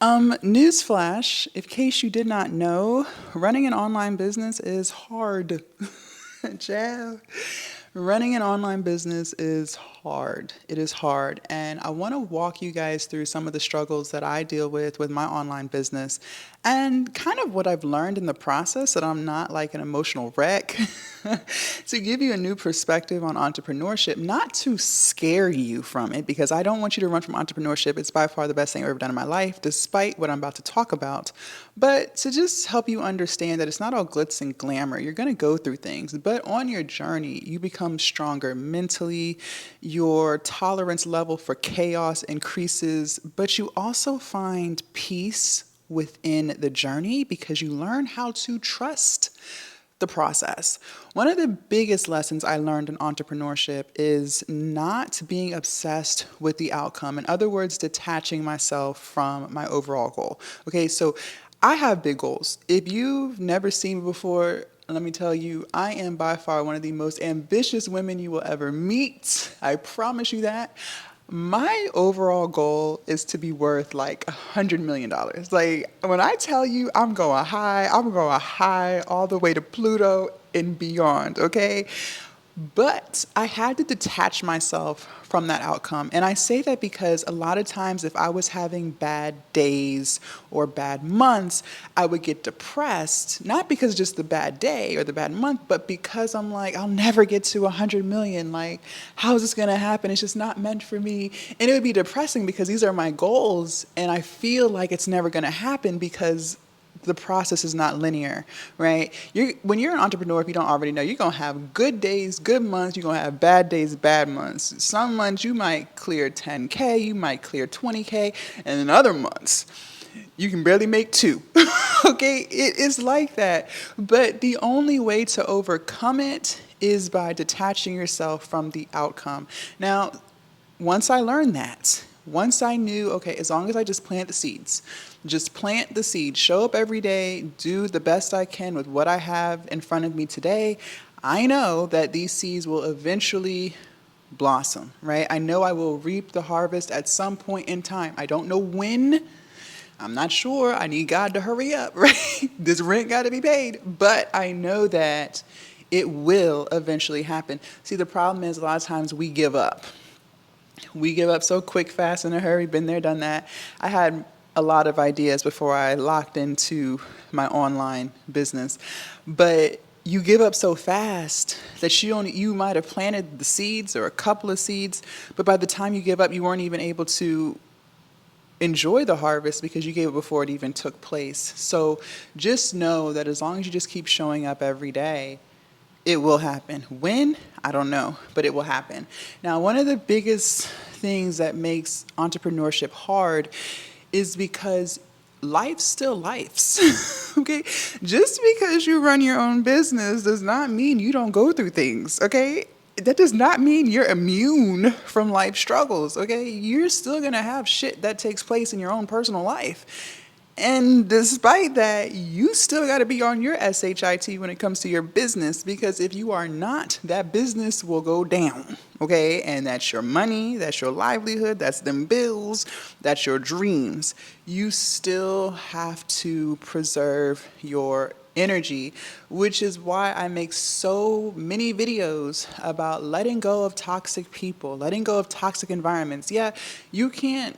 Newsflash, in case you did not know, running an online business is hard. Ciao. Running an online business is hard. It is hard. And I want to walk you guys through some of the struggles that I deal with my online business and kind of what I've learned in the process that I'm not like an emotional wreck. To give you a new perspective on entrepreneurship, not to scare you from it, because I don't want you to run from entrepreneurship. It's by far the best thing I've ever done in my life, despite what I'm about to talk about. But to just help you understand that it's not all glitz and glamour. You're going to go through things, but on your journey, you become stronger mentally. Your tolerance level for chaos increases, but you also find peace within the journey because you learn how to trust the process. One of the biggest lessons I learned in entrepreneurship is not being obsessed with the outcome. In other words, detaching myself from my overall goal. Okay, so I have big goals. If you've never seen me before, let me tell you, I am by far one of the most ambitious women you will ever meet. I promise you that. My overall goal is to be worth like $100 million. Like when I tell you I'm going high all the way to Pluto and beyond, okay? But I had to detach myself from that outcome. And I say that because a lot of times, if I was having bad days or bad months, I would get depressed, not because just the bad day or the bad month, but because I'm like, I'll never get to 100 million. Like, how is this going to happen? It's just not meant for me. And it would be depressing because these are my goals. And I feel like it's never going to happen because the process is not linear, right? When you're an entrepreneur, if you don't already know, you're going to have good days, good months. You're going to have bad days, bad months. Some months you might clear 10K, you might clear 20K, and in other months, you can barely make two. Okay? It is like that. But the only way to overcome it is by detaching yourself from the outcome. Now, once I learned that, once I knew, okay, as long as I just plant the seeds, show up every day, do the best I can with what I have in front of me today, I know that these seeds will eventually blossom, right? I know I will reap the harvest at some point in time. I don't know when. I'm not sure. I need God to hurry up, right? This rent got to be paid. But I know that it will eventually happen. See, the problem is a lot of times we give up. We give up so quick, fast, in a hurry. Been there, done that. I had a lot of ideas before I locked into my online business, but you give up so fast that you might have planted the seeds or a couple of seeds, but by the time you give up, you weren't even able to enjoy the harvest because you gave it before it even took place. So just know that as long as you just keep showing up every day, it will happen. When? I don't know, but it will happen. Now, one of the biggest things that makes entrepreneurship hard is because life still lifes. Okay? Just because you run your own business does not mean you don't go through things, okay? That does not mean you're immune from life struggles, okay? You're still gonna have shit that takes place in your own personal life. And despite that, you still got to be on your SHIT when it comes to your business, because if you are not, that business will go down, okay? And that's your money, that's your livelihood, that's them bills, that's your dreams. You still have to preserve your energy, which is why I make so many videos about letting go of toxic people, letting go of toxic environments. Yeah, you can't,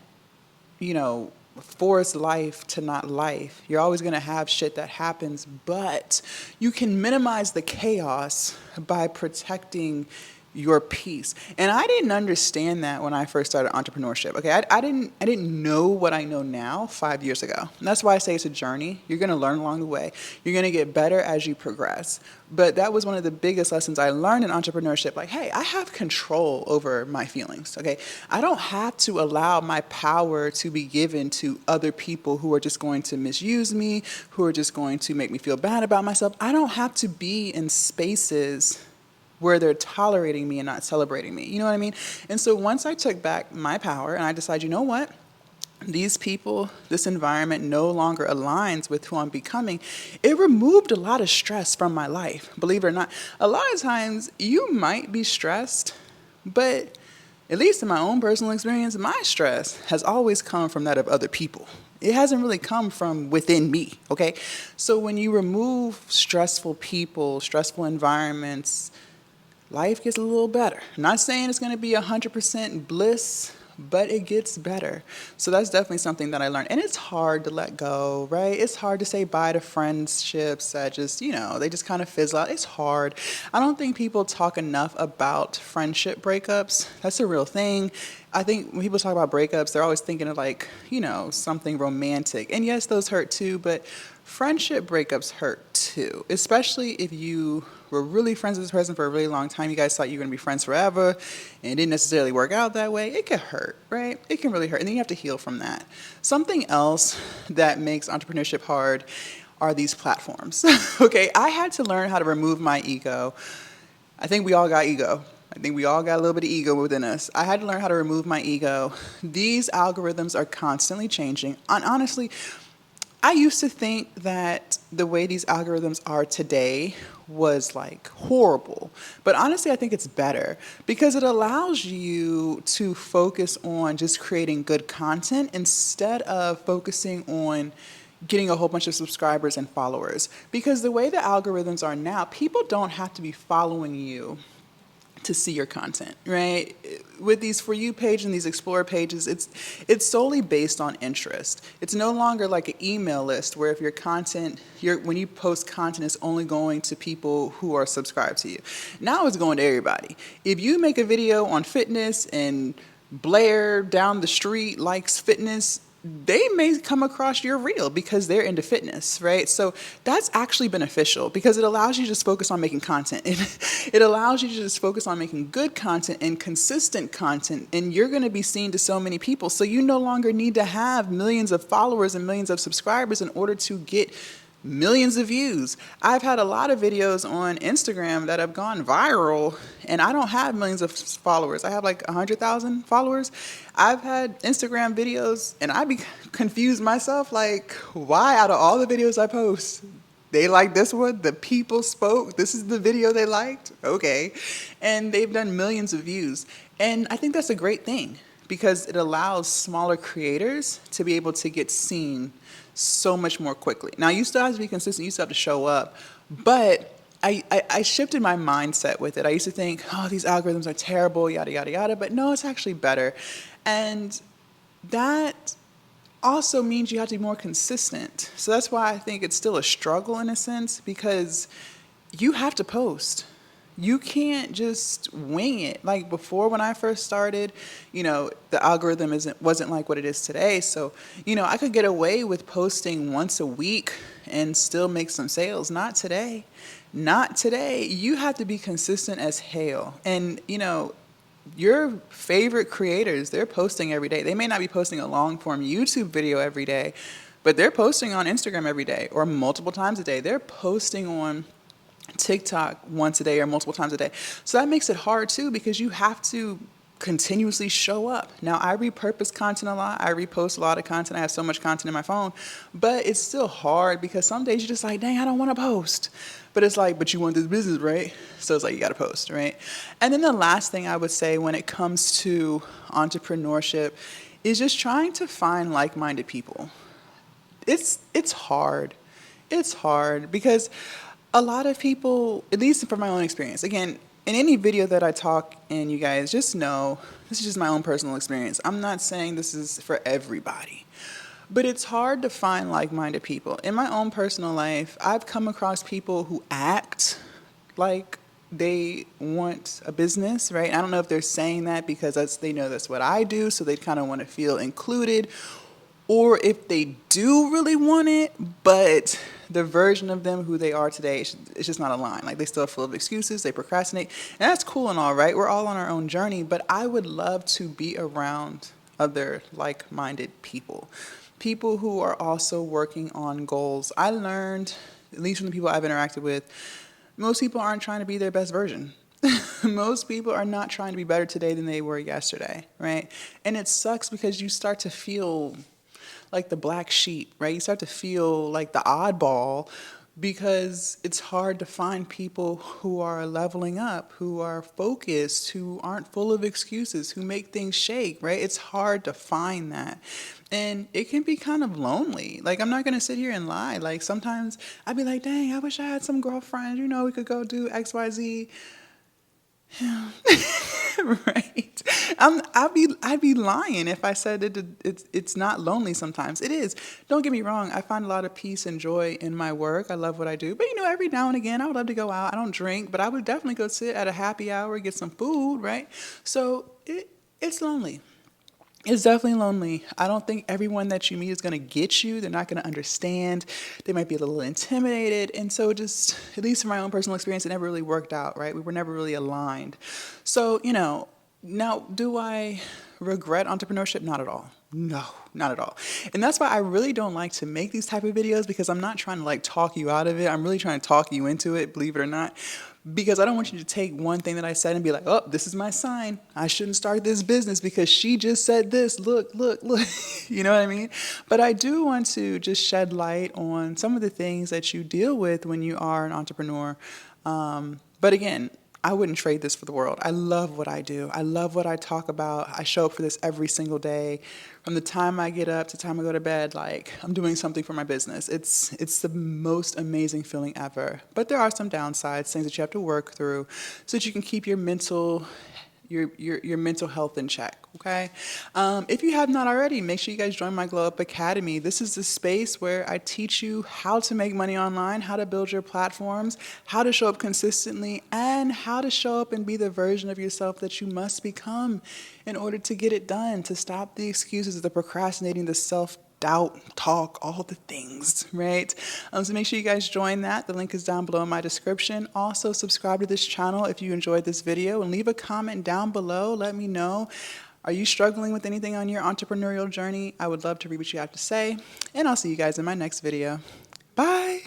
force life to not life. You're always going to have shit that happens, but you can minimize the chaos by protecting your peace. And I didn't understand that when I first started entrepreneurship. Okay, I didn't know what I know now 5 years ago. And that's why I say it's a journey. You're going to learn along the way. You're going to get better as you progress. But that was one of the biggest lessons I learned in entrepreneurship. Like, hey, I have control over my feelings. Okay, I don't have to allow my power to be given to other people who are just going to misuse me, who are just going to make me feel bad about myself. I don't have to be in spaces where they're tolerating me and not celebrating me. You know what I mean? And so once I took back my power and I decided, you know what? These people, this environment no longer aligns with who I'm becoming, it removed a lot of stress from my life. Believe it or not, a lot of times you might be stressed, but at least in my own personal experience, my stress has always come from that of other people. It hasn't really come from within me, okay? So when you remove stressful people, stressful environments, life gets a little better. I'm not saying it's going to be 100% bliss, but it gets better. So that's definitely something that I learned. And it's hard to let go, right? It's hard to say bye to friendships that just, they just kind of fizzle out. It's hard. I don't think people talk enough about friendship breakups. That's a real thing. I think when people talk about breakups, they're always thinking of like, something romantic. And yes, those hurt too, but friendship breakups hurt too, especially if you were really friends with this person for a really long time. You guys thought you were going to be friends forever and it didn't necessarily work out that way. It could hurt, right? It can really hurt. And then you have to heal from that. Something else that makes entrepreneurship hard are these platforms. Okay, I had to learn how to remove my ego. I think we all got ego. I think we all got a little bit of ego within us. I had to learn how to remove my ego. These algorithms are constantly changing. And honestly, I used to think that the way these algorithms are today was like horrible. But honestly, I think it's better because it allows you to focus on just creating good content instead of focusing on getting a whole bunch of subscribers and followers. Because the way the algorithms are now, people don't have to be following you to see your content, right? With these For You pages and these Explore pages, it's solely based on interest. It's no longer like an email list where if your content, when you post content, it's only going to people who are subscribed to you. Now it's going to everybody. If you make a video on fitness and Blair down the street likes fitness, they may come across your reel because they're into fitness, right? So that's actually beneficial because it allows you to just focus on making content. It allows you to just focus on making good content and consistent content, and you're going to be seen to so many people. So you no longer need to have millions of followers and millions of subscribers in order to get millions of views. I've had a lot of videos on Instagram that have gone viral, and I don't have millions of followers. I have like 100,000 followers. I've had Instagram videos, and I be confused myself, like, why out of all the videos I post, they like this one? The people spoke. This is the video they liked? Okay. And they've done millions of views. And I think that's a great thing because it allows smaller creators to be able to get seen so much more quickly. Now, you still have to be consistent. You still have to show up. But I shifted my mindset with it. I used to think, oh, these algorithms are terrible, yada, yada, yada. But no, it's actually better. And that also means you have to be more consistent. So that's why I think it's still a struggle in a sense because you have to post. You can't just wing it. Like before when I first started, the algorithm wasn't like what it is today. So, I could get away with posting once a week and still make some sales. Not today. Not today. You have to be consistent as hell. And, your favorite creators, they're posting every day. They may not be posting a long form YouTube video every day, but they're posting on Instagram every day or multiple times a day. They're posting on TikTok once a day or multiple times a day. So that makes it hard too because you have to continuously show up. Now, I repurpose content a lot. I repost a lot of content. I have so much content in my phone, but it's still hard because some days you're just like, dang, I don't want to post. But it's like, but you want this business, right? So it's like, you got to post, right? And then the last thing I would say when it comes to entrepreneurship is just trying to find like-minded people. It's hard. It's hard because a lot of people, at least from my own experience, again, in any video that I talk in, you guys just know, this is just my own personal experience. I'm not saying this is for everybody. But it's hard to find like-minded people. In my own personal life, I've come across people who act like they want a business, right? I don't know if they're saying that because they know that's what I do, so they kind of want to feel included, or if they do really want it, but the version of them who they are today, it's just not aligned. Like they still full of excuses, they procrastinate, and that's cool and all right. We're all on our own journey, but I would love to be around other like-minded people. People who are also working on goals. I learned, at least from the people I've interacted with, most people aren't trying to be their best version. Most people are not trying to be better today than they were yesterday, right? And it sucks because you start to feel like the black sheep, right? You start to feel like the oddball because it's hard to find people who are leveling up, who are focused, who aren't full of excuses, who make things shake, right? It's hard to find that. And it can be kind of lonely. Like, I'm not going to sit here and lie. Like, sometimes I'd be like, dang, I wish I had some girlfriends, we could go do XYZ. Right. I'd be lying if I said it's not lonely sometimes. It is. Don't get me wrong. I find a lot of peace and joy in my work. I love what I do. But every now and again, I would love to go out. I don't drink, but I would definitely go sit at a happy hour, get some food, right? So it's lonely. It's definitely lonely. I don't think everyone that you meet is going to get you. They're not going to understand. They might be a little intimidated. And so just, at least in my own personal experience, it never really worked out, right? We were never really aligned. So, now do I regret entrepreneurship? Not at all. No, not at all. And that's why I really don't like to make these type of videos, because I'm not trying to like talk you out of it. I'm really trying to talk you into it, believe it or not. Because I don't want you to take one thing that I said and be like, oh, this is my sign. I shouldn't start this business because she just said this. Look, look, look. You know what I mean? But I do want to just shed light on some of the things that you deal with when you are an entrepreneur. But again, I wouldn't trade this for the world. I love what I do. I love what I talk about. I show up for this every single day. From the time I get up to the time I go to bed, like, I'm doing something for my business. It's the most amazing feeling ever. But there are some downsides, things that you have to work through so that you can keep your mental health in check, okay? If you have not already, make sure you guys join my Glow Up Academy. This is the space where I teach you how to make money online, how to build your platforms, how to show up consistently, and how to show up and be the version of yourself that you must become in order to get it done, to stop the excuses, the procrastinating, the self-doubt, talk, all the things, right? So make sure you guys join that. The link is down below in my description. Also, subscribe to this channel if you enjoyed this video, and leave a comment down below. Let me know. Are you struggling with anything on your entrepreneurial journey? I would love to read what you have to say, and I'll see you guys in my next video. Bye.